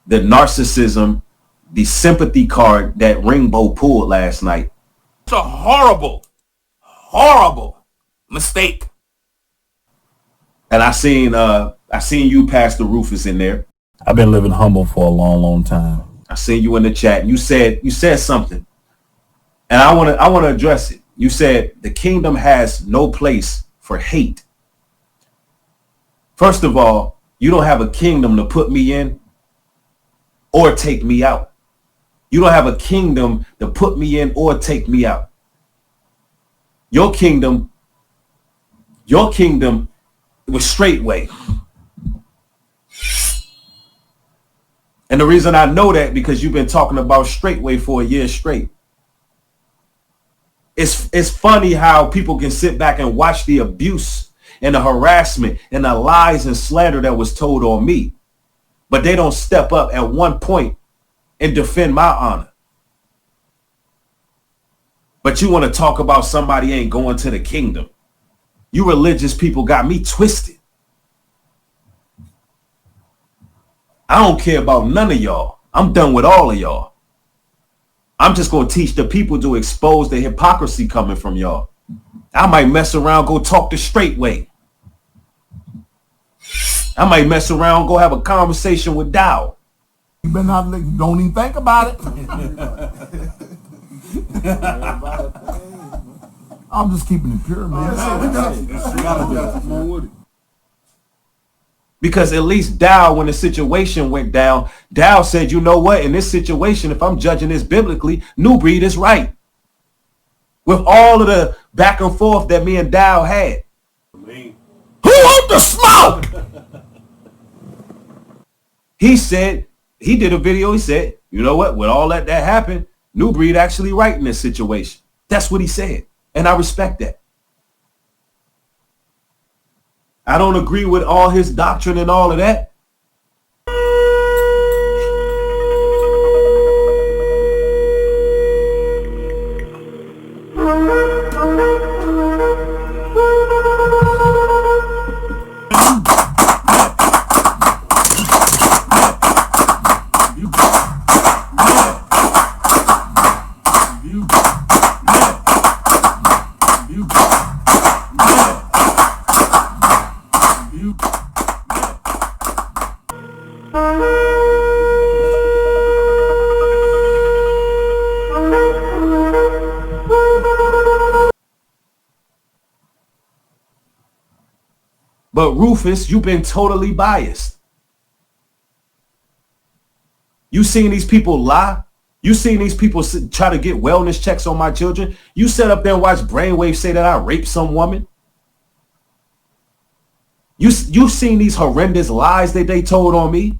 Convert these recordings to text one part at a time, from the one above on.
the narcissism, the sympathy card that Ringo pulled last night. It's a horrible, horrible mistake. And I seen you, Pastor Rufus, in there. I've been living humble for a long, long time. I seen you in the chat, and you said something, and I want to address it. You said the kingdom has no place for hate. First of all, you don't have a kingdom to put me in or take me out. You don't have a kingdom to put me in or take me out. Your kingdom was straightway. And the reason I know that, because you've been talking about straightway for a year straight. It's funny how people can sit back and watch the abuse and the harassment and the lies and slander that was told on me, but they don't step up at one point and defend my honor. But you want to talk about somebody ain't going to the kingdom. You religious people got me twisted. I don't care about none of y'all. I'm done with all of y'all. I'm just going to teach the people to expose the hypocrisy coming from y'all. I might mess around, go talk the straight way. I might mess around, go have a conversation with Dowell. You better not, don't even think about it. I'm just keeping it pure, man. Because at least Dowell, when the situation went down, Dowell said, you know what, in this situation, if I'm judging this biblically, NuBreed is right. With all of the back and forth that me and Dowell had. Who want the smoke? He said, he did a video, he said, you know what, with all that happened, NuBreed actually right in this situation. That's what he said. And I respect that. I don't agree with all his doctrine and all of that. But Rufus, you've been totally biased. You seen these people lie. You seen these people try to get wellness checks on my children. You sat up there and watched Brainwave say that I raped some woman. You seen these horrendous lies that they told on me.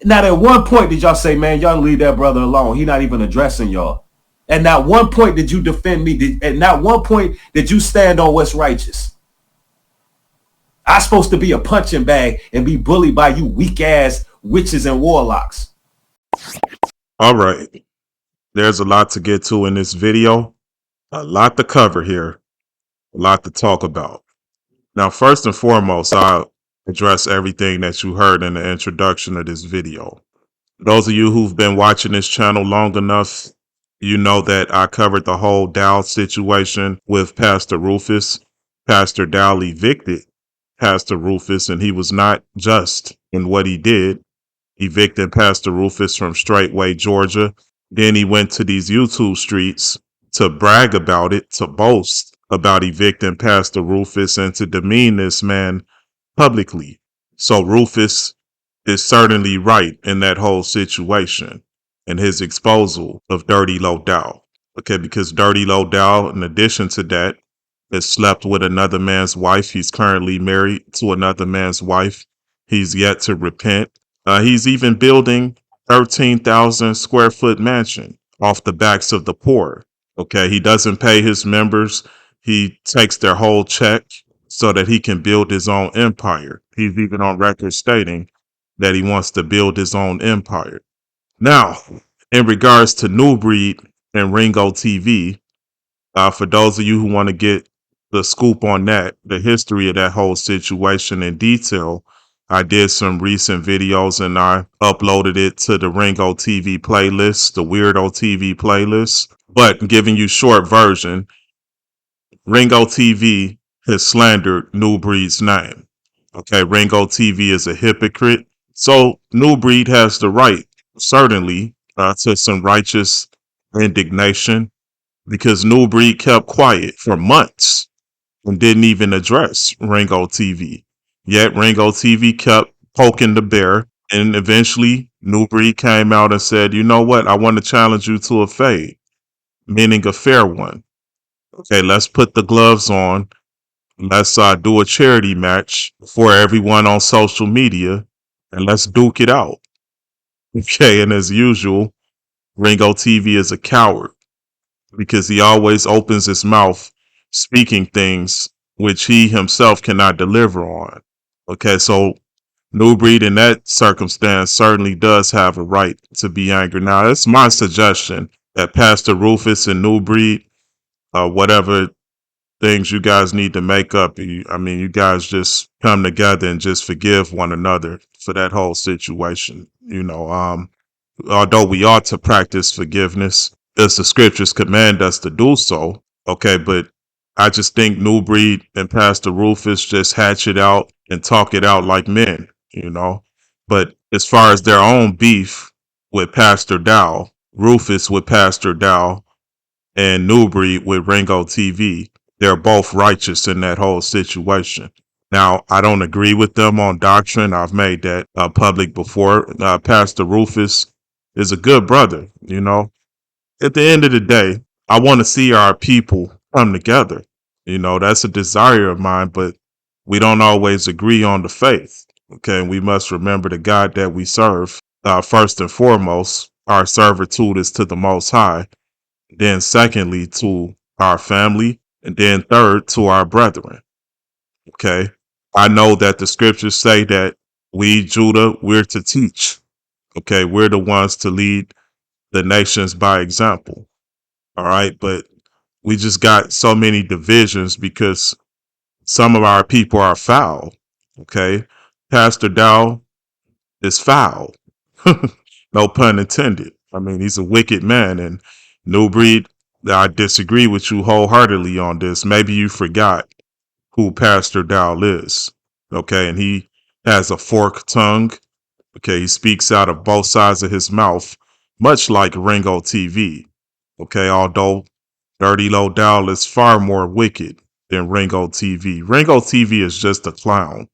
Now, at one point did y'all say, man, y'all leave that brother alone. He not even addressing y'all. And not one point did you defend me. And not one point did you stand on what's righteous. I'm supposed to be a punching bag and be bullied by you weak ass witches and warlocks. All right. There's a lot to get to in this video. A lot to cover here. A lot to talk about. Now, first and foremost, I'll address everything that you heard in the introduction of this video. Those of you who've been watching this channel long enough, you know that I covered the whole Dowell situation with Pastor Rufus. Pastor Dowell evicted Pastor Rufus, and he was not just in what he did, evicting Pastor Rufus from Straightway, Georgia. Then he went to these YouTube streets to brag about it, to boast about evicting Pastor Rufus and to demean this man publicly. So Rufus is certainly right in that whole situation and his exposal of Dirty Low Dowell. Okay, because Dirty Low Dowell, in addition to that, has slept with another man's wife. He's currently married to another man's wife. He's yet to repent. He's even building 13,000 square foot mansion off the backs of the poor. Okay, he doesn't pay his members. He takes their whole check so that he can build his own empire. He's even on record stating that he wants to build his own empire. Now, in regards to NuBreed and RingoTV, for those of you who want to get the scoop on that, the history of that whole situation in detail, I did some recent videos and I uploaded it to the RingoTV playlist, the Weirdo TV playlist. But giving you short version, RingoTV has slandered NuBreed's name. Okay, RingoTV is a hypocrite. So NuBreed has the right, certainly, to some righteous indignation because NuBreed kept quiet for months and didn't even address RingoTV. Yet RingoTV kept poking the bear, and eventually NuBreed came out and said, "You know what? I want to challenge you to a fade, meaning a fair one. Okay, let's put the gloves on. Let's do a charity match for everyone on social media, and let's duke it out." Okay, and as usual, RingoTV is a coward because he always opens his mouth speaking things which he himself cannot deliver on. Okay, so NuBreed in that circumstance certainly does have a right to be angry. Now, it's my suggestion that Pastor Rufus and NuBreed, whatever things you guys need to make up, you guys just come together and just forgive one another for that whole situation. Although we ought to practice forgiveness as the scriptures command us to do so. Okay, but I just think NuBreed and Pastor Rufus just hatch it out and talk it out like men. But as far as their own beef with Pastor Dowell, Rufus with Pastor Dowell, and NuBreed with RingoTV, they're both righteous in that whole situation. Now, I don't agree with them on doctrine. I've made that public before. Pastor Rufus is a good brother. At the end of the day, I want to see our people come together. That's a desire of mine, but we don't always agree on the faith. Okay, we must remember the God that we serve. First and foremost, our servitude is to the Most High. Then secondly, to our family. And then third, to our brethren. Okay, I know that the scriptures say that we, Judah, we're to teach. Okay, we're the ones to lead the nations by example. All right, but we just got so many divisions because some of our people are foul. Okay, Pastor Dowell is foul. No pun intended. He's a wicked man. And NuBreed, I disagree with you wholeheartedly on this. Maybe you forgot who Pastor Dowell is. Okay, and he has a forked tongue. Okay, he speaks out of both sides of his mouth, much like RingoTV. Okay, although Dirty Low Dowell is far more wicked than RingoTV. RingoTV is just a clown.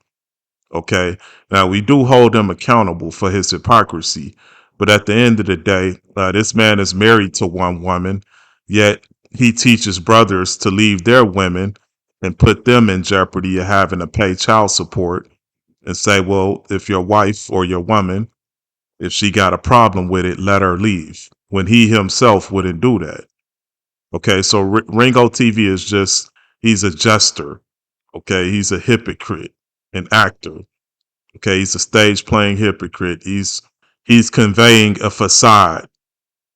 Okay, now we do hold him accountable for his hypocrisy, but at the end of the day, this man is married to one woman, yet he teaches brothers to leave their women and put them in jeopardy of having to pay child support and say, well, if your wife or your woman, if she got a problem with it, let her leave, when he himself wouldn't do that. Okay, so RingoTV is he's a jester. Okay, he's a hypocrite, an actor. Okay, he's a stage playing hypocrite. He's conveying a facade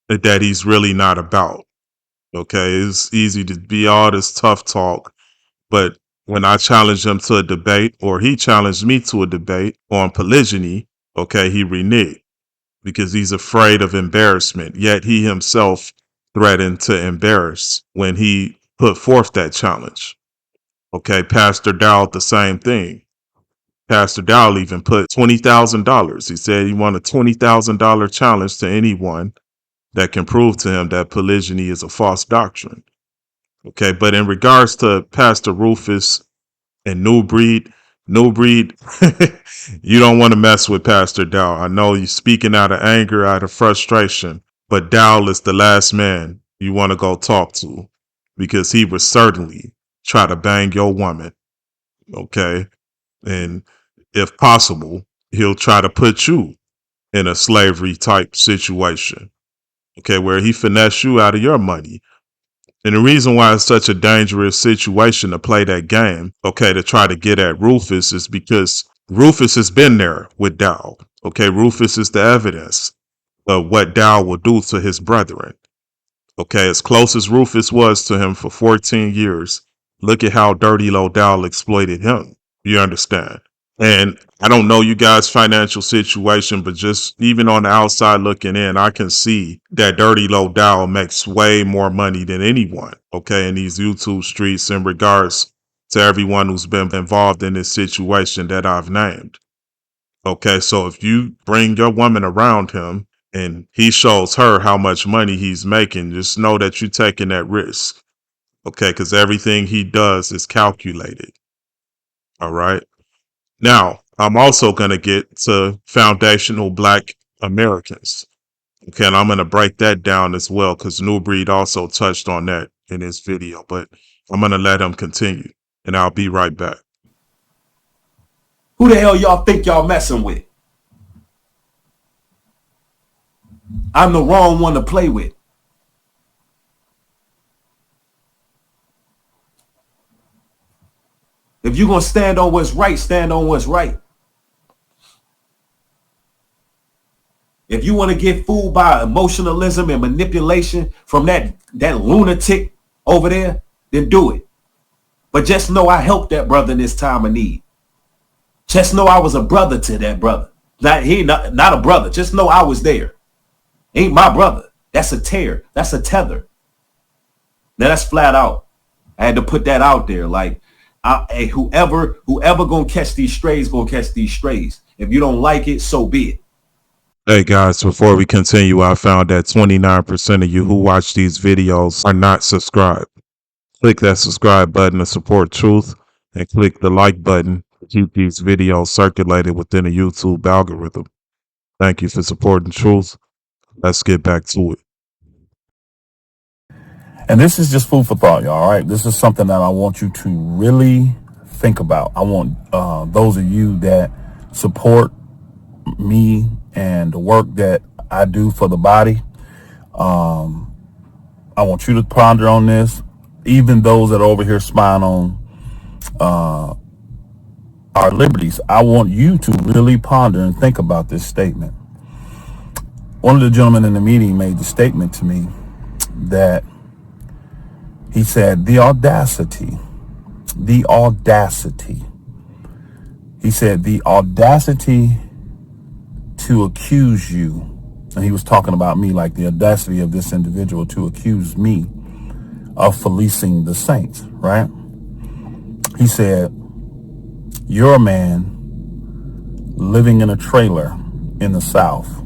that he's really not about. Okay, it's easy to be all this tough talk, but when I challenged him to a debate, or he challenged me to a debate on polygyny, okay, he reneged because he's afraid of embarrassment. Yet he himself threatened to embarrass when he put forth that challenge. Okay, Pastor Dowell, the same thing. Pastor Dowell even put $20,000. He said he won a $20,000 challenge to anyone that can prove to him that polygyny is a false doctrine. Okay, but in regards to Pastor Rufus and NuBreed, you don't want to mess with Pastor Dowell. I know you're speaking out of anger, out of frustration, but Dowell is the last man you want to go talk to because he would certainly try to bang your woman. Okay, and if possible, he'll try to put you in a slavery type situation. Okay, where he finesse you out of your money. And the reason why it's such a dangerous situation to play that game, okay, to try to get at Rufus, is because Rufus has been there with Dowell. Okay, Rufus is the evidence of what Dowell will do to his brethren. Okay, as close as Rufus was to him for 14 years, look at how Dirty Low Dowell exploited him. You understand? And I don't know you guys' financial situation, but just even on the outside looking in, I can see that Dirty Low Dowell makes way more money than anyone, okay, in these YouTube streets in regards to everyone who's been involved in this situation that I've named. Okay, so if you bring your woman around him and he shows her how much money he's making, just know that you're taking that risk, okay, because everything he does is calculated. All right. Now, I'm also going to get to foundational Black Americans. Okay, and I'm going to break that down as well because NuBreed also touched on that in his video, but I'm going to let him continue and I'll be right back. Who the hell y'all think y'all messing with? I'm the wrong one to play with. If you're going to stand on what's right, stand on what's right. If you want to get fooled by emotionalism and manipulation from that lunatic over there, then do it. But just know I helped that brother in this time of need. Just know I was a brother to that brother. Not a brother. Just know I was there. Ain't my brother. That's a tear. That's a tether. Now that's flat out. I had to put that out there. Like, hey, whoever gonna catch these strays, gonna catch these strays. If you don't like it, so be it. Hey guys, before we continue, I found that 29% of you who watch these videos are not subscribed. Click that subscribe button to support truth and click the like button to keep these videos circulated within the YouTube algorithm. Thank you for supporting truth. Let's get back to it. And this is just food for thought, y'all. All right. This is something that I want you to really think about. I want those of you that support me and the work that I do for the body. I want you to ponder on this. Even those that are over here spying on our liberties, I want you to really ponder and think about this statement. One of the gentlemen in the meeting made the statement to me that he said, the audacity. He said, the audacity to accuse you. And he was talking about me, like the audacity of this individual to accuse me of fleecing the saints, right? He said, you're a man living in a trailer in the South,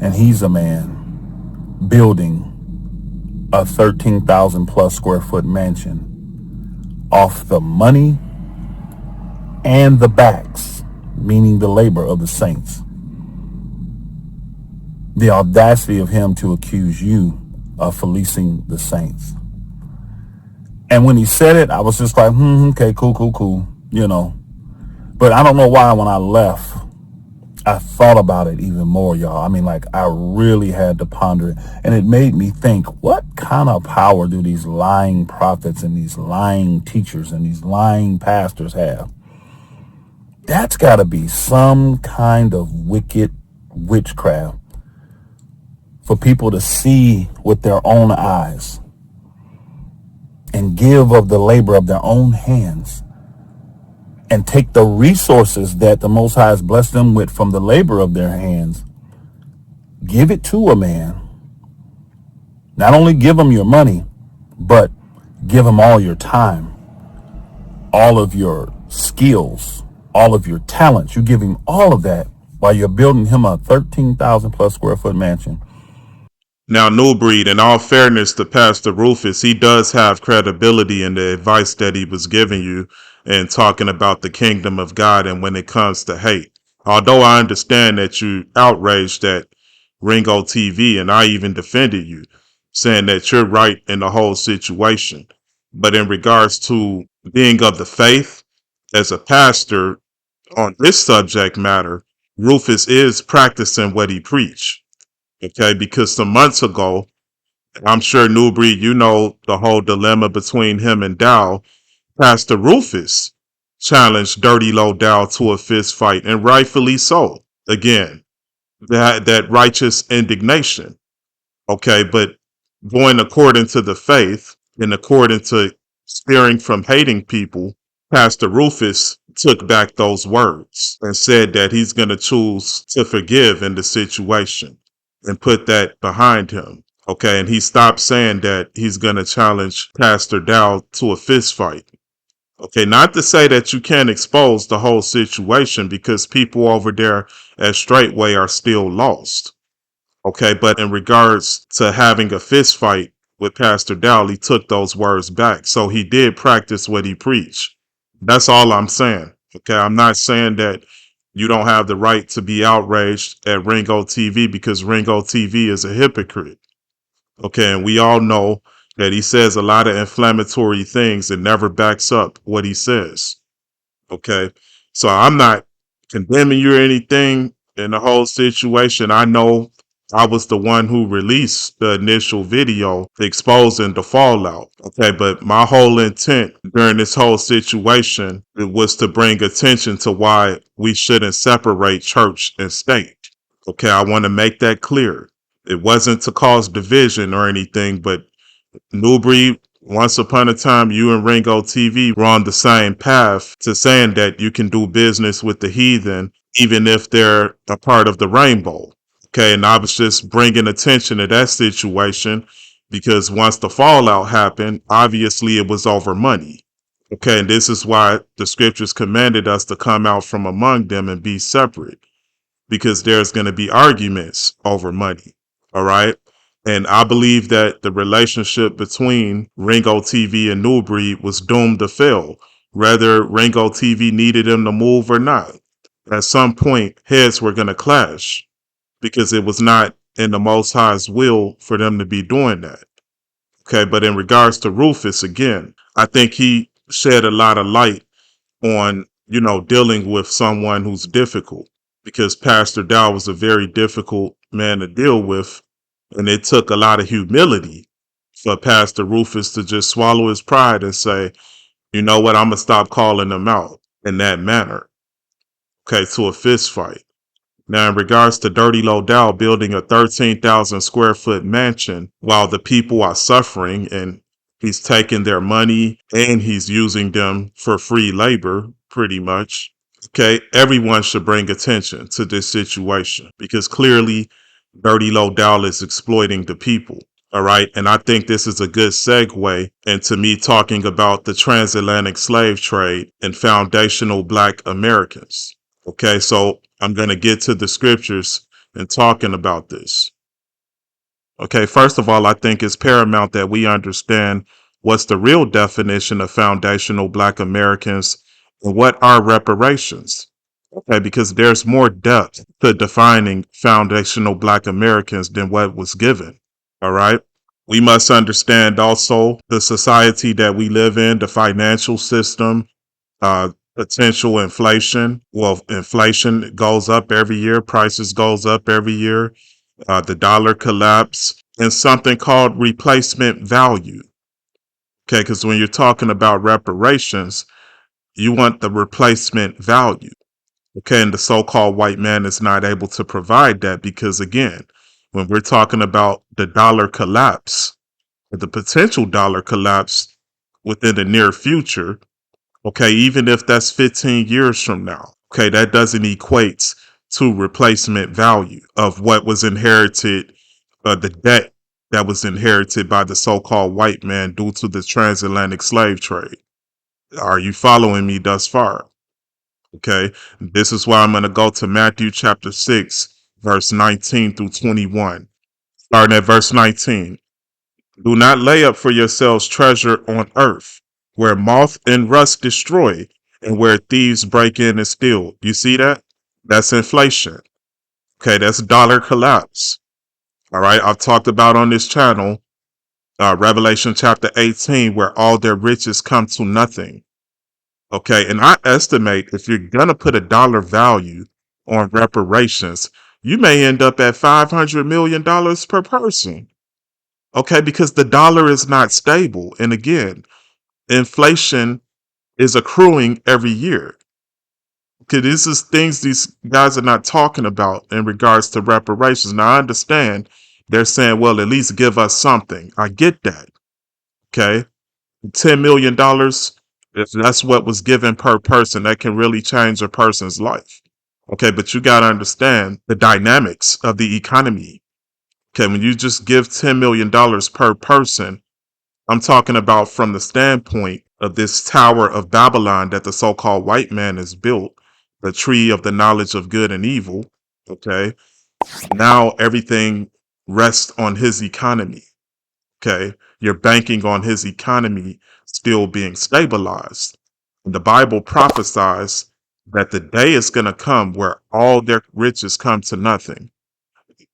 and he's a man building a 13,000 plus square foot mansion off the money and the backs, meaning the labor of the saints. The audacity of him to accuse you of fleecing the saints. And when he said it, I was just like, okay, cool, you know. But I don't know why when I left, I thought about it even more, y'all. I mean, like, I really had to ponder it. And it made me think, what kind of power do these lying prophets and these lying teachers and these lying pastors have? That's got to be some kind of wicked witchcraft for people to see with their own eyes and give of the labor of their own hands and take the resources that the Most High has blessed them with from the labor of their hands, give it to a man. Not only give him your money, but give him all your time, all of your skills, all of your talents. You give him all of that while you're building him a 13,000 plus square foot mansion. Now, NuBreed, in all fairness to Pastor Rufus, he does have credibility in the advice that he was giving you and talking about the kingdom of God and when it comes to hate. Although I understand that you outraged at RingoTV, and I even defended you, saying that you're right in the whole situation. But in regards to being of the faith, as a pastor on this subject matter, Rufus is practicing what he preached. Okay, because some months ago, I'm sure NuBreed, you know the whole dilemma between him and Dowell. Pastor Rufus challenged Dirty Low Dowell to a fist fight, and rightfully so. Again, that righteous indignation. Okay, but going according to the faith and according to steering from hating people, Pastor Rufus took back those words and said that he's going to choose to forgive in the situation and put that behind him. Okay, and he stopped saying that he's going to challenge Pastor Dowell to a fist fight. Okay, not to say that you can't expose the whole situation because people over there at Straightway are still lost. Okay, but in regards to having a fist fight with Pastor Dowell, he took those words back. So he did practice what he preached. That's all I'm saying. Okay, I'm not saying that you don't have the right to be outraged at Ringo TV because Ringo TV is a hypocrite. Okay, and we all know that he says a lot of inflammatory things and never backs up what he says. Okay, so I'm not condemning you or anything in the whole situation. I know I was the one who released the initial video exposing the fallout. Okay, but my whole intent during this whole situation it was to bring attention to why we shouldn't separate church and state. Okay, I want to make that clear. It wasn't to cause division or anything, but NuBreed, once upon a time, you and Ringo TV were on the same path to saying that you can do business with the heathen, even if they're a part of the rainbow. Okay, and I was just bringing attention to that situation because once the fallout happened, obviously it was over money. Okay, and this is why the scriptures commanded us to come out from among them and be separate because there's going to be arguments over money. All right. And I believe that the relationship between Ringo TV and NuBreed was doomed to fail, whether Ringo TV needed him to move or not. At some point, heads were going to clash because it was not in the Most High's will for them to be doing that. Okay. But in regards to Rufus, again, I think he shed a lot of light on, dealing with someone who's difficult because Pastor Dowell was a very difficult man to deal with. And it took a lot of humility for Pastor Rufus to just swallow his pride and say, you know what, I'm going to stop calling them out in that manner. Okay, to a fist fight. Now, in regards to Dirty Low Dowell building a 13,000 square foot mansion while the people are suffering and he's taking their money and he's using them for free labor, pretty much. Okay, everyone should bring attention to this situation because clearly Dirty Low Dowell is exploiting the people. All right. And I think this is a good segue into me talking about the transatlantic slave trade and foundational Black Americans. Okay. So I'm going to get to the scriptures and talking about this. Okay. First of all, I think it's paramount that we understand what's the real definition of foundational Black Americans and what are reparations. Okay, because there's more depth to defining foundational Black Americans than what was given. All right. We must understand also the society that we live in, the financial system, potential inflation. Well, inflation goes up every year. Prices goes up every year. The dollar collapse and something called replacement value. Okay, because when you're talking about reparations, you want the replacement value. Okay, and the so-called white man is not able to provide that because, again, when we're talking about the dollar collapse, the potential dollar collapse within the near future, okay, even if that's 15 years from now, okay, that doesn't equate to replacement value of what was inherited, the debt that was inherited by the so-called white man due to the transatlantic slave trade. Are you following me thus far? Okay, this is why I'm going to go to Matthew chapter 6, verse 19 through 21. Starting at verse 19. Do not lay up for yourselves treasure on earth, where moth and rust destroy, and where thieves break in and steal. You see that? That's inflation. Okay, that's dollar collapse. All right, I've talked about on this channel, Revelation chapter 18, where all their riches come to nothing. Okay, and I estimate if you're going to put a dollar value on reparations, you may end up at $500 million per person. Okay, because the dollar is not stable. And again, inflation is accruing every year. Okay, this is things these guys are not talking about in regards to reparations. Now, I understand they're saying, well, at least give us something. I get that. Okay, $10 million If that's what was given per person, that can really change a person's life. Okay, but you got to understand the dynamics of the economy. Okay, when you just give $10 million per person, I'm talking about from the standpoint of this Tower of Babylon that the so called white man has built, the tree of the knowledge of good and evil. Okay, now everything rests on his economy. Okay, you're banking on his economy still being stabilized. The Bible prophesies that the day is going to come where all their riches come to nothing.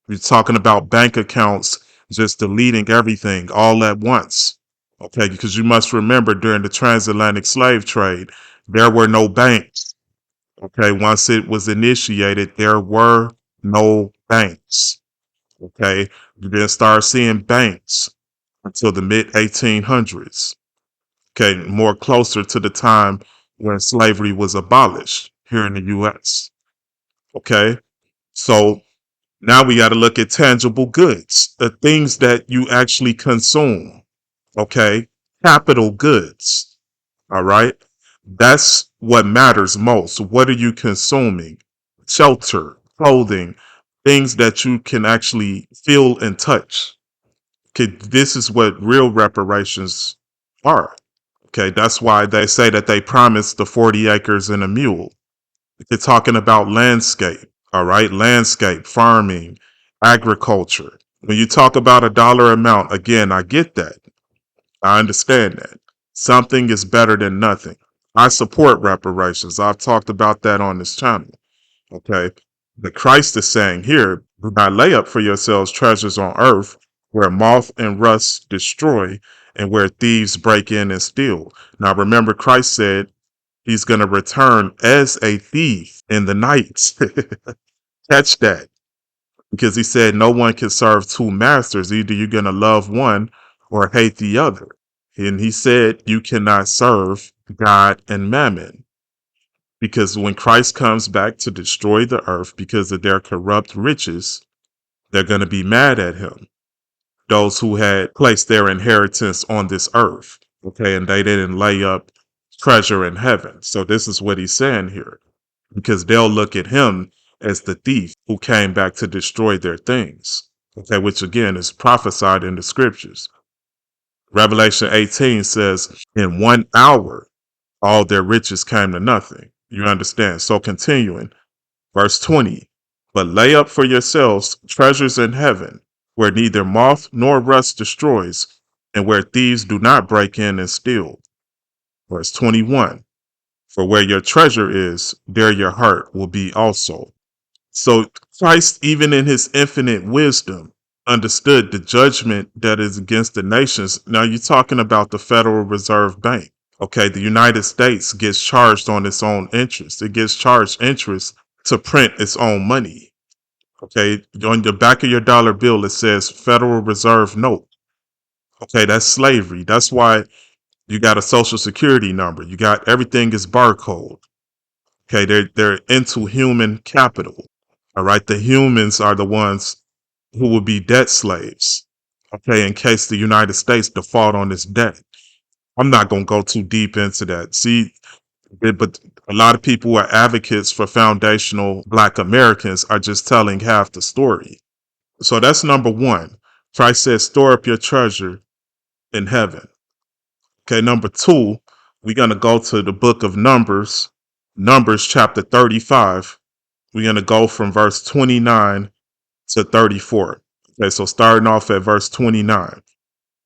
You're talking about bank accounts just deleting everything all at once. Okay, because you must remember during the transatlantic slave trade, there were no banks. Okay, once it was initiated, there were no banks. Okay, you didn't start seeing banks until the mid 1800s. Okay, more closer to the time when slavery was abolished here in the US. Okay, so now we got to look at tangible goods, the things that you actually consume. Okay, capital goods. All right, that's what matters most. What are you consuming? Shelter, clothing, things that you can actually feel and touch. Okay, this is what real reparations are. Okay, that's why they say that they promised the 40 acres and a mule. They're talking about landscape, all right? Landscape, farming, agriculture. When you talk about a dollar amount, again, I get that. I understand that. Something is better than nothing. I support reparations. I've talked about that on this channel. Okay. The Christ is saying here, do not lay up for yourselves treasures on earth where moth and rust destroy and where thieves break in and steal. Now remember, Christ said he's going to return as a thief in the night. Catch that. Because he said no one can serve two masters. Either you're going to love one or hate the other. And he said you cannot serve God and mammon. Because when Christ comes back to destroy the earth because of their corrupt riches, they're going to be mad at him. Those who had placed their inheritance on this earth. Okay. And they didn't lay up treasure in heaven. So this is what he's saying here. Because they'll look at him as the thief who came back to destroy their things. Okay. Which again is prophesied in the scriptures. Revelation 18 says, in 1 hour, all their riches came to nothing. You understand? So continuing, verse 20, but lay up for yourselves treasures in heaven, where neither moth nor rust destroys, and where thieves do not break in and steal. Verse 21, for where your treasure is, there your heart will be also. So Christ, even in his infinite wisdom, understood the judgment that is against the nations. Now you're talking about the Federal Reserve Bank. Okay, the United States gets charged on its own interest. It gets charged interest to print its own money. Okay, on the back of your dollar bill, it says Federal Reserve Note. Okay, that's slavery. That's why you got a social security number. You got everything is barcode. Okay, they're into human capital. All right, the humans are the ones who will be debt slaves. Okay, in case the United States default on this debt. I'm not going to go too deep into that. See, but a lot of people who are advocates for foundational Black Americans are just telling half the story. So that's number one. Christ says, store up your treasure in heaven. Okay, number two, we're going to go to the book of Numbers, Numbers chapter 35. We're going to go from verse 29 to 34. Okay, so starting off at verse 29.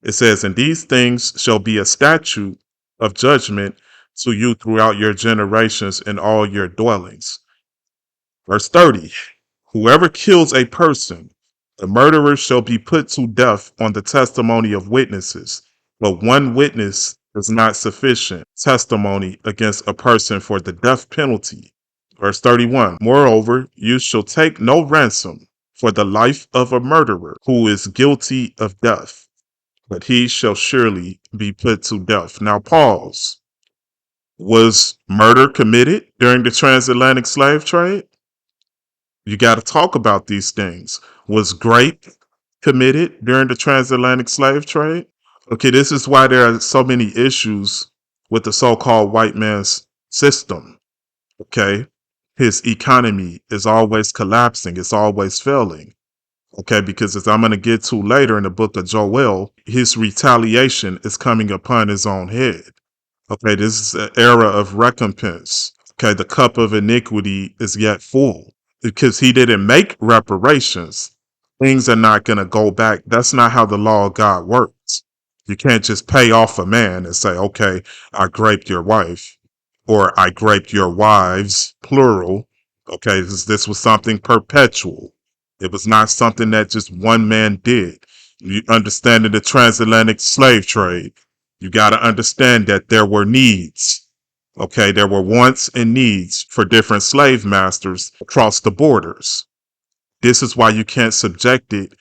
It says, and these things shall be a statute of judgment to you throughout your generations in all your dwellings. Verse 30, whoever kills a person, the murderer shall be put to death on the testimony of witnesses. But one witness is not sufficient testimony against a person for the death penalty. Verse 31, moreover, you shall take no ransom for the life of a murderer who is guilty of death, but he shall surely be put to death. Now pause. Was murder committed during the transatlantic slave trade? You got to talk about these things. Was grape committed during the transatlantic slave trade? Okay, this is why there are so many issues with the so-called white man's system. Okay. His economy is always collapsing. It's always failing. Okay. Because as I'm going to get to later in the book of Joel, his retaliation is coming upon his own head. Okay. This is an era of recompense. Okay. The cup of iniquity is yet full because he didn't make reparations. Things are not going to go back. That's not how the law of God works. You can't just pay off a man and say, okay, I raped your wife, or I raped your wives, plural. Okay, this was something perpetual. It was not something that just one man did. You understanding the transatlantic slave trade, you got to understand that there were needs. Okay, there were wants and needs for different slave masters across the borders. This is why you can't subject it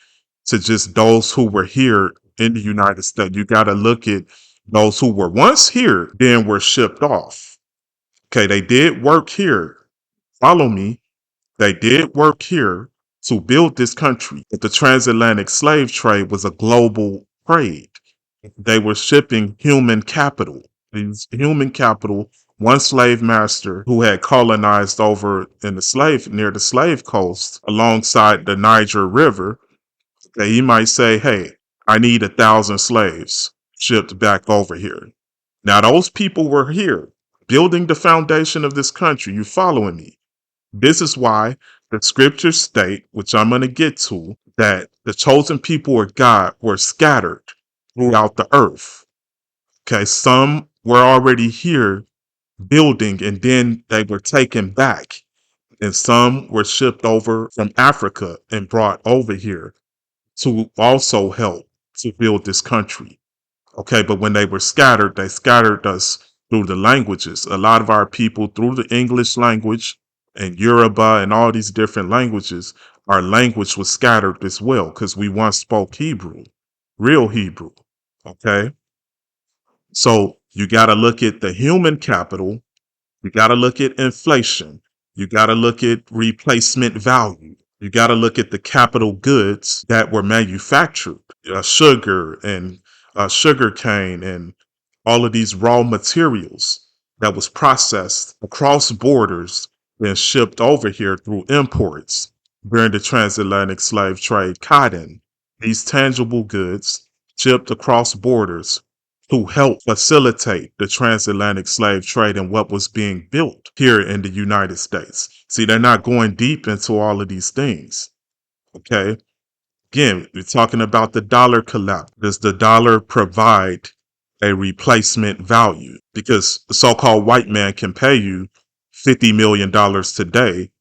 to just those who were here in the United States. You got to look at those who were once here, then were shipped off. Okay, they did work here. Follow me. They did work here to build this country. But the transatlantic slave trade was a global trade. They were shipping human capital. Human capital, one slave master who had colonized over in the near the slave coast alongside the Niger River. Okay, he might say, hey, I need 1,000 slaves shipped back over here. Now, those people were here building the foundation of this country. You following me? This is why the scriptures state, which I'm going to get to, that the chosen people of God were scattered throughout the earth. Okay, some were already here building and then they were taken back. And some were shipped over from Africa and brought over here to also help to build this country. Okay, but when they were scattered, they scattered us through the languages. A lot of our people through the English language and Yoruba and all these different languages, our language was scattered as well because we once spoke Hebrew, real Hebrew. Okay, so you got to look at the human capital. You got to look at inflation. You got to look at replacement value. You got to look at the capital goods that were manufactured, sugar and sugar cane and all of these raw materials that was processed across borders and shipped over here through imports during the transatlantic slave trade. Cotton, these tangible goods shipped across borders to help facilitate the transatlantic slave trade and what was being built here in the United States. See, they're not going deep into all of these things. Okay. Again, we're talking about the dollar collapse. Does the dollar provide a replacement value? Because the so-called white man can pay you $50 million today.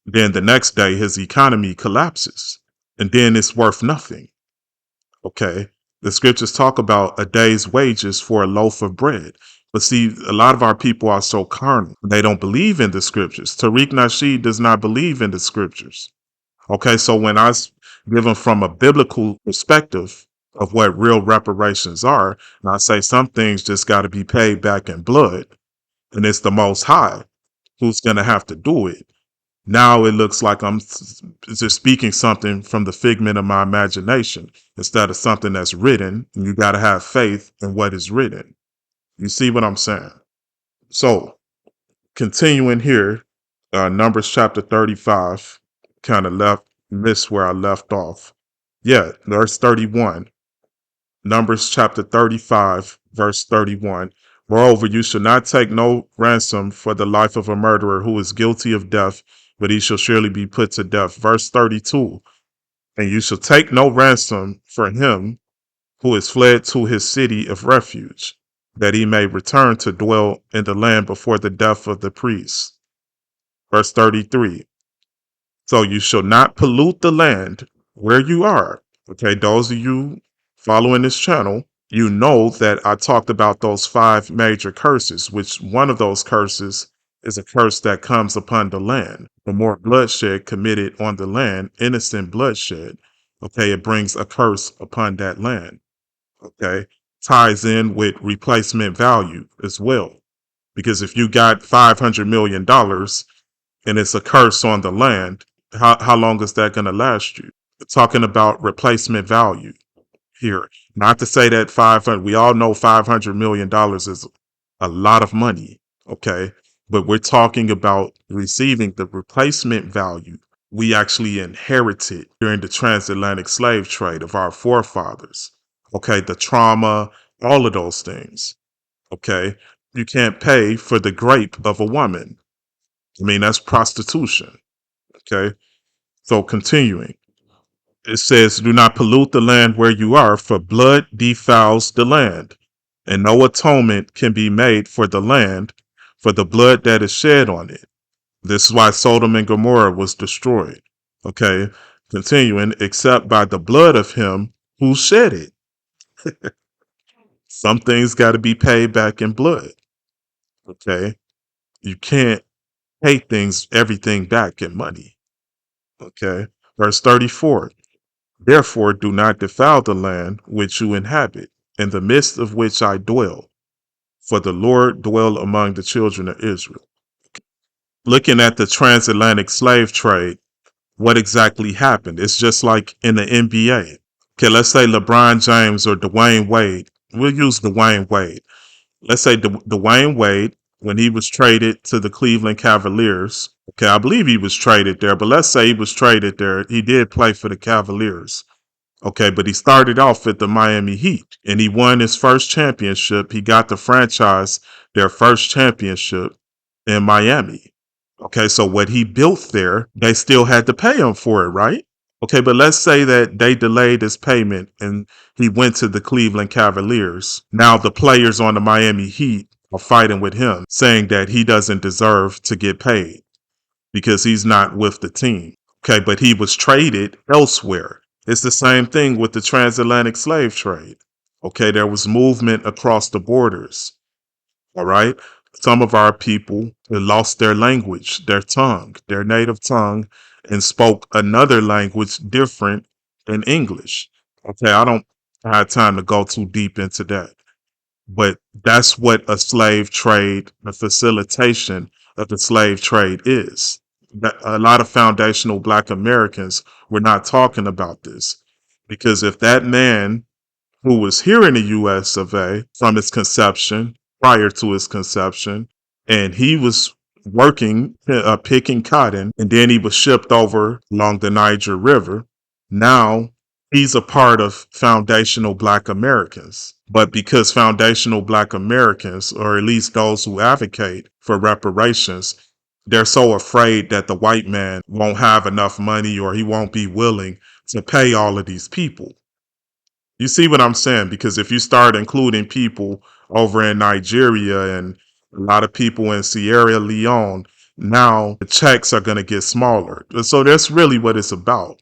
Then the next day his economy collapses and then it's worth nothing. Okay. The scriptures talk about a day's wages for a loaf of bread. But see, a lot of our people are so carnal. They don't believe in the scriptures. Tariq Nasheed does not believe in the scriptures. Okay, so when I give them from a biblical perspective of what real reparations are, and I say some things just got to be paid back in blood, and it's the Most High who's going to have to do it. Now it looks like I'm just speaking something from the figment of my imagination instead of something that's written. And you got to have faith in what is written. You see what I'm saying? So continuing here, Numbers chapter 35, kind of missed where I left off. Yeah, verse 31. Numbers chapter 35, verse 31. Moreover, you shall not take no ransom for the life of a murderer who is guilty of death, but he shall surely be put to death. Verse 32. And you shall take no ransom for him who is fled to his city of refuge, that he may return to dwell in the land before the death of the priest. Verse 33. So you shall not pollute the land where you are. Okay, those of you following this channel, you know that I talked about those 5 major curses, which one of those curses is a curse that comes upon the land. The more bloodshed committed on the land, innocent bloodshed, okay, it brings a curse upon that land. Okay, ties in with replacement value as well. Because if you got $500 million and it's a curse on the land, how long is that going to last you? We're talking about replacement value here. Not to say that 500, we all know $500 million is a lot of money. Okay. But we're talking about receiving the replacement value we actually inherited during the transatlantic slave trade of our forefathers. Okay. The trauma, all of those things. Okay. You can't pay for the grape of a woman. I mean, that's prostitution. Okay. So continuing, it says, do not pollute the land where you are, for blood defiles the land, and no atonement can be made for the land for the blood that is shed on it. This is why Sodom and Gomorrah was destroyed. Okay. Continuing, except by the blood of him who shed it. Some things got to be paid back in blood. Okay. You can't pay everything back in money. Okay. Verse 34. Therefore, do not defile the land which you inhabit, in the midst of which I dwell, for the Lord dwell among the children of Israel. Looking at the transatlantic slave trade, what exactly happened? It's just like in the NBA. Okay, let's say LeBron James or Dwayne Wade. We'll use Dwayne Wade. Let's say Dwayne Wade, when he was traded to the Cleveland Cavaliers. Okay, I believe he was traded there, but let's say he was traded there. He did play for the Cavaliers. Okay, but he started off at the Miami Heat and he won his first championship. He got the franchise their first championship in Miami. Okay, so what he built there, they still had to pay him for it, right? Okay, but let's say that they delayed his payment and he went to the Cleveland Cavaliers. Now the players on the Miami Heat are fighting with him, saying that he doesn't deserve to get paid because he's not with the team. Okay, but he was traded elsewhere. It's the same thing with the transatlantic slave trade. Okay, there was movement across the borders. All right. Some of our people lost their language, their tongue, their native tongue, and spoke another language different than English. Okay, I don't have time to go too deep into that. But that's what a slave trade, the facilitation of the slave trade is. A lot of foundational Black Americans were not talking about this because if that man who was here in the US of A from his conception, prior to his conception, and he was working, picking cotton, and then he was shipped over along the Niger River. Now he's a part of foundational Black Americans. But because foundational Black Americans, or at least those who advocate for reparations, they're so afraid that the white man won't have enough money or he won't be willing to pay all of these people. You see what I'm saying? Because if you start including people over in Nigeria and a lot of people in Sierra Leone, now the checks are going to get smaller. So that's really what it's about.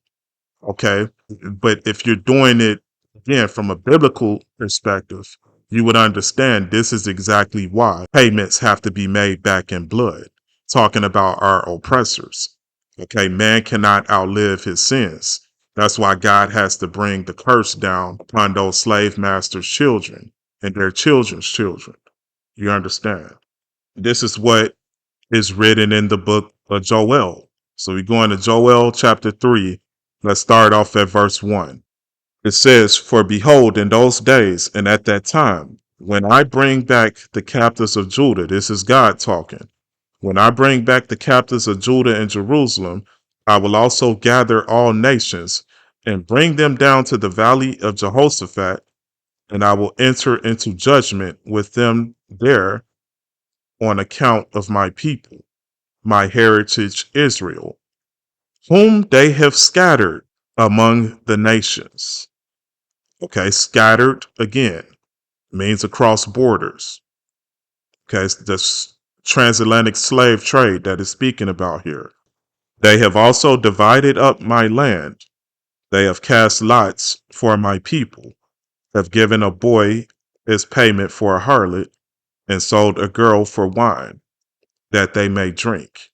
Okay. But if you're doing it, again, from a biblical perspective, you would understand this is exactly why payments have to be made back in blood, talking about our oppressors. Okay. Man cannot outlive his sins. That's why God has to bring the curse down upon those slave masters' children and their children's children. You understand? This is what is written in the book of Joel. So we go into Joel chapter 3. Let's start off at verse 1. It says, for behold, in those days and at that time, when I bring back the captives of Judah, this is God talking. When I bring back the captives of Judah and Jerusalem, I will also gather all nations and bring them down to the valley of Jehoshaphat, and I will enter into judgment with them there on account of my people, my heritage Israel, whom they have scattered among the nations. Okay, scattered again means across borders. Okay, it's this transatlantic slave trade that is speaking about here. They have also divided up my land. They have cast lots for my people, have given a boy as payment for a harlot, and sold a girl for wine, that they may drink.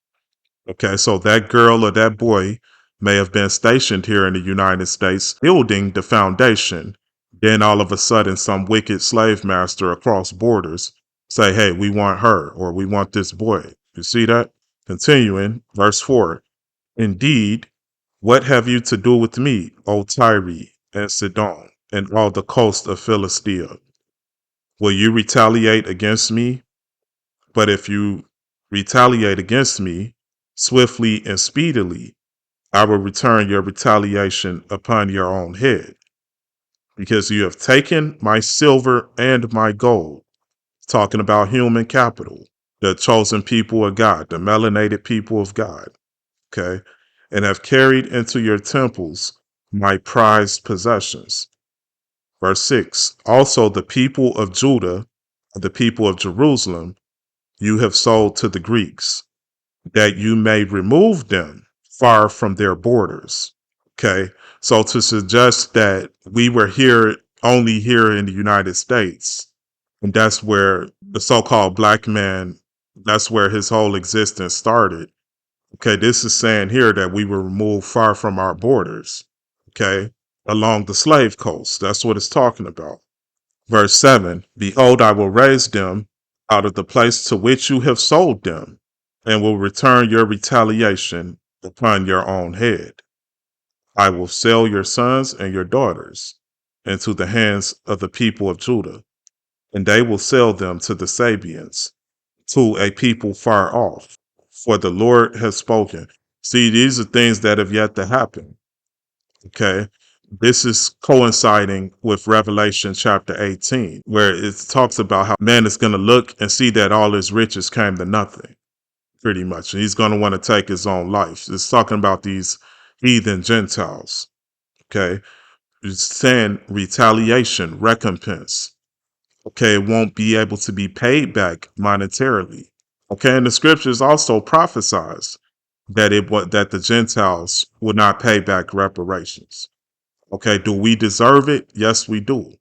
Okay, so that girl or that boy may have been stationed here in the United States, building the foundation. Then all of a sudden, some wicked slave master across borders say, hey, we want her, or we want this boy. You see that? Continuing, verse 4. Indeed, what have you to do with me, O Tyre and Sidon, and all the coast of Philistia? Will you retaliate against me But if you retaliate against me swiftly and speedily, I will return your retaliation upon your own head, because you have taken my silver and my gold. Talking about human capital, the chosen people of God, the melanated people of God, okay, and have carried into your temples my prized possessions. Verse 6, also the people of Judah, the people of Jerusalem, you have sold to the Greeks, that you may remove them far from their borders. Okay, so to suggest that we were here only here in the United States, and that's where the so-called black man, that's where his whole existence started. Okay, this is saying here that we were removed far from our borders, okay, along the slave coast. That's what it's talking about. Verse 7, behold, I will raise them out of the place to which you have sold them, and will return your retaliation upon your own head. I will sell your sons and your daughters into the hands of the people of Judah, and they will sell them to the Sabians, to a people far off, for the Lord has spoken. See, these are things that have yet to happen. Okay. This is coinciding with Revelation chapter 18, where it talks about how man is going to look and see that all his riches came to nothing, pretty much. And he's going to want to take his own life. It's talking about these heathen Gentiles. Okay. It's saying retaliation, recompense. Okay. It won't be able to be paid back monetarily. Okay. And the scriptures also prophesies that that the Gentiles would not pay back reparations. Okay, do we deserve it? Yes, we do.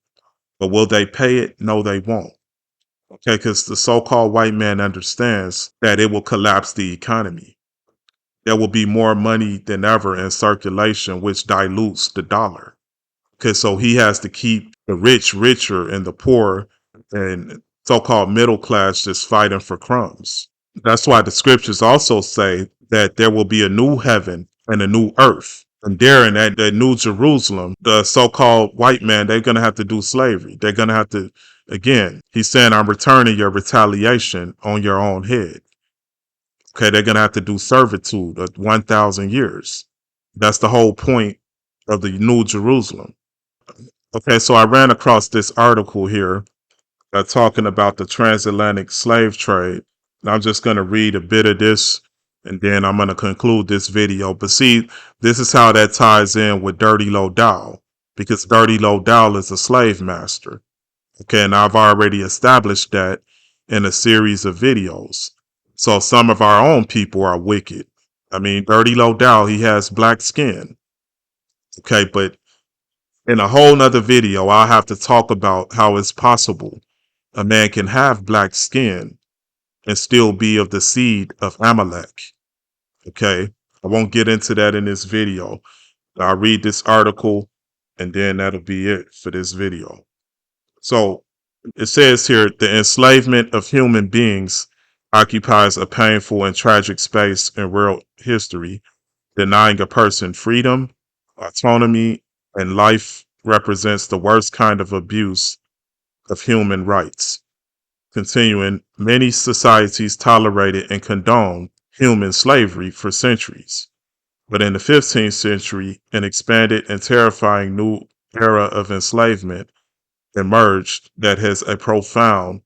But will they pay it? No, they won't. Okay, because the so-called white man understands that it will collapse the economy. There will be more money than ever in circulation, which dilutes the dollar. Okay, so he has to keep the rich richer and the poor and so-called middle class just fighting for crumbs. That's why the scriptures also say that there will be a new heaven and a new earth. And there in that New Jerusalem, the so-called white man, they're going to have to do slavery. They're going to have to, again, he's saying, I'm returning your retaliation on your own head. Okay, they're going to have to do servitude of 1,000 years. That's the whole point of the New Jerusalem. Okay, so I ran across this article here talking about the transatlantic slave trade. And I'm just going to read a bit of this and then I'm going to conclude this video. But see, this is how that ties in with Dirty Low Dowell, because Dirty Low Dowell is a slave master. Okay, and I've already established that in a series of videos. So some of our own people are wicked. I mean, Dirty Low Dowell, he has black skin. Okay, but in a whole nother video, I'll have to talk about how it's possible a man can have black skin and still be of the seed of Amalek. Okay, I won't get into that in this video. I'll read this article and then that'll be it for this video. So it says here, the enslavement of human beings occupies a painful and tragic space in world history, denying a person freedom, autonomy, and life represents the worst kind of abuse of human rights. Continuing, many societies tolerated and condoned human slavery for centuries. But in the 15th century, an expanded and terrifying new era of enslavement emerged that has a profound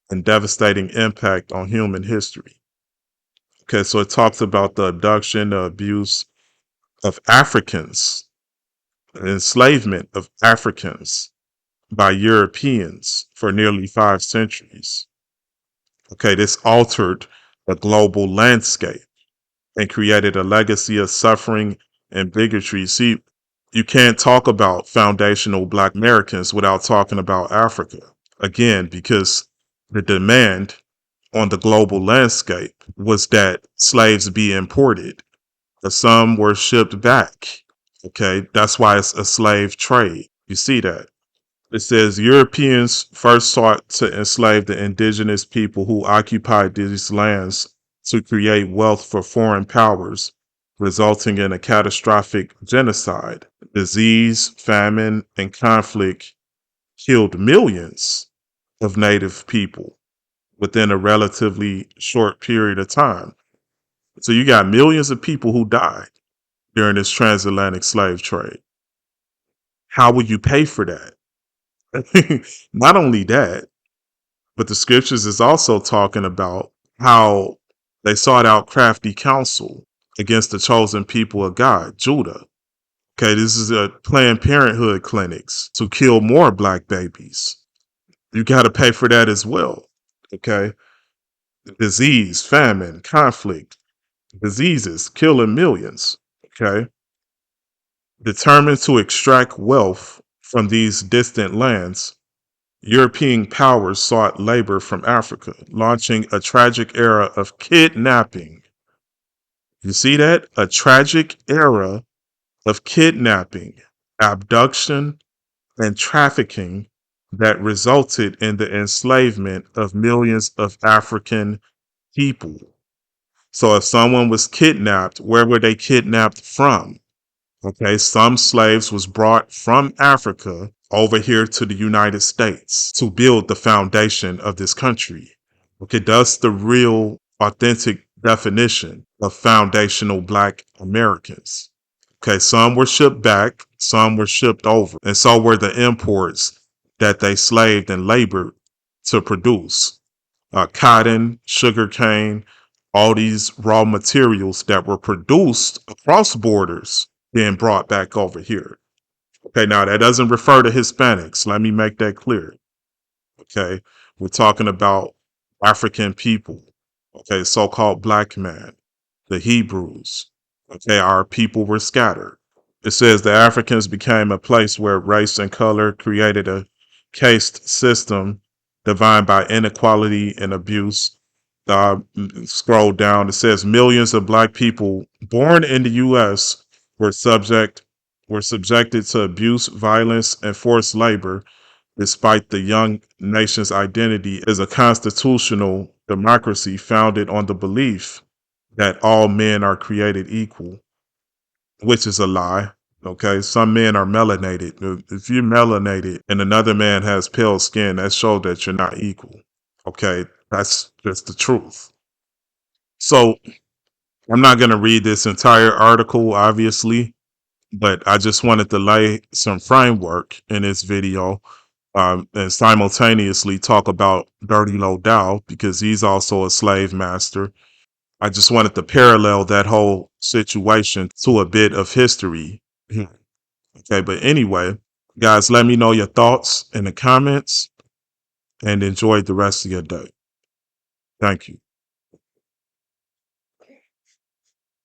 and devastating impact on human history. Okay, so it talks about the abduction, the abuse of Africans, enslavement of Africans by Europeans for nearly 5 centuries. Okay, this altered the global landscape and created a legacy of suffering and bigotry. See, you can't talk about foundational Black Americans without talking about Africa. Again, because the demand on the global landscape was that slaves be imported. Some were shipped back. Okay, that's why it's a slave trade. You see that? It says Europeans first sought to enslave the indigenous people who occupied these lands to create wealth for foreign powers, resulting in a catastrophic genocide. Disease, famine, and conflict killed millions of native people. within a relatively short period of time. So you got millions of people who died during this transatlantic slave trade. How will you pay for that? Not only that, but the scriptures is also talking about how they sought out crafty counsel against the chosen people of God, Judah. Okay, this is a Planned Parenthood clinics to kill more black babies. You got to pay for that as well. Okay, disease, famine, conflict, diseases killing millions. Okay, determined to extract wealth from these distant lands, European powers sought labor from Africa, launching a tragic era of kidnapping. You see that? A tragic era of kidnapping, abduction, and trafficking that resulted in the enslavement of millions of African people. So if someone was kidnapped, where were they kidnapped from? Okay, some slaves was brought from Africa over here to the United States to build the foundation of this country. Okay, that's the real authentic definition of foundational Black Americans. Okay, some were shipped back, some were shipped over, and so were the imports that they slaved and labored to produce. Cotton, sugarcane, all these raw materials that were produced across borders being brought back over here. Okay, now that doesn't refer to Hispanics. Let me make that clear. Okay, we're talking about African people. Okay, so-called black man, the Hebrews. Okay, our people were scattered. It says the Africans became a place where race and color created a caste system defined by inequality and abuse. Scroll down. It says millions of black people born in the U.S. were subjected to abuse, violence, and forced labor, despite the young nation's identity as a constitutional democracy founded on the belief that all men are created equal, which is a lie. Okay, some men are melanated. If you're melanated and another man has pale skin, that shows that you're not equal. Okay, that's just the truth. So I'm not going to read this entire article, obviously, but I just wanted to lay some framework in this video, and simultaneously talk about Dirty Low Dowell because he's also a slave master. I just wanted to parallel that whole situation to a bit of history. Okay, but anyway, guys, let me know your thoughts in the comments and enjoy the rest of your day. Thank you.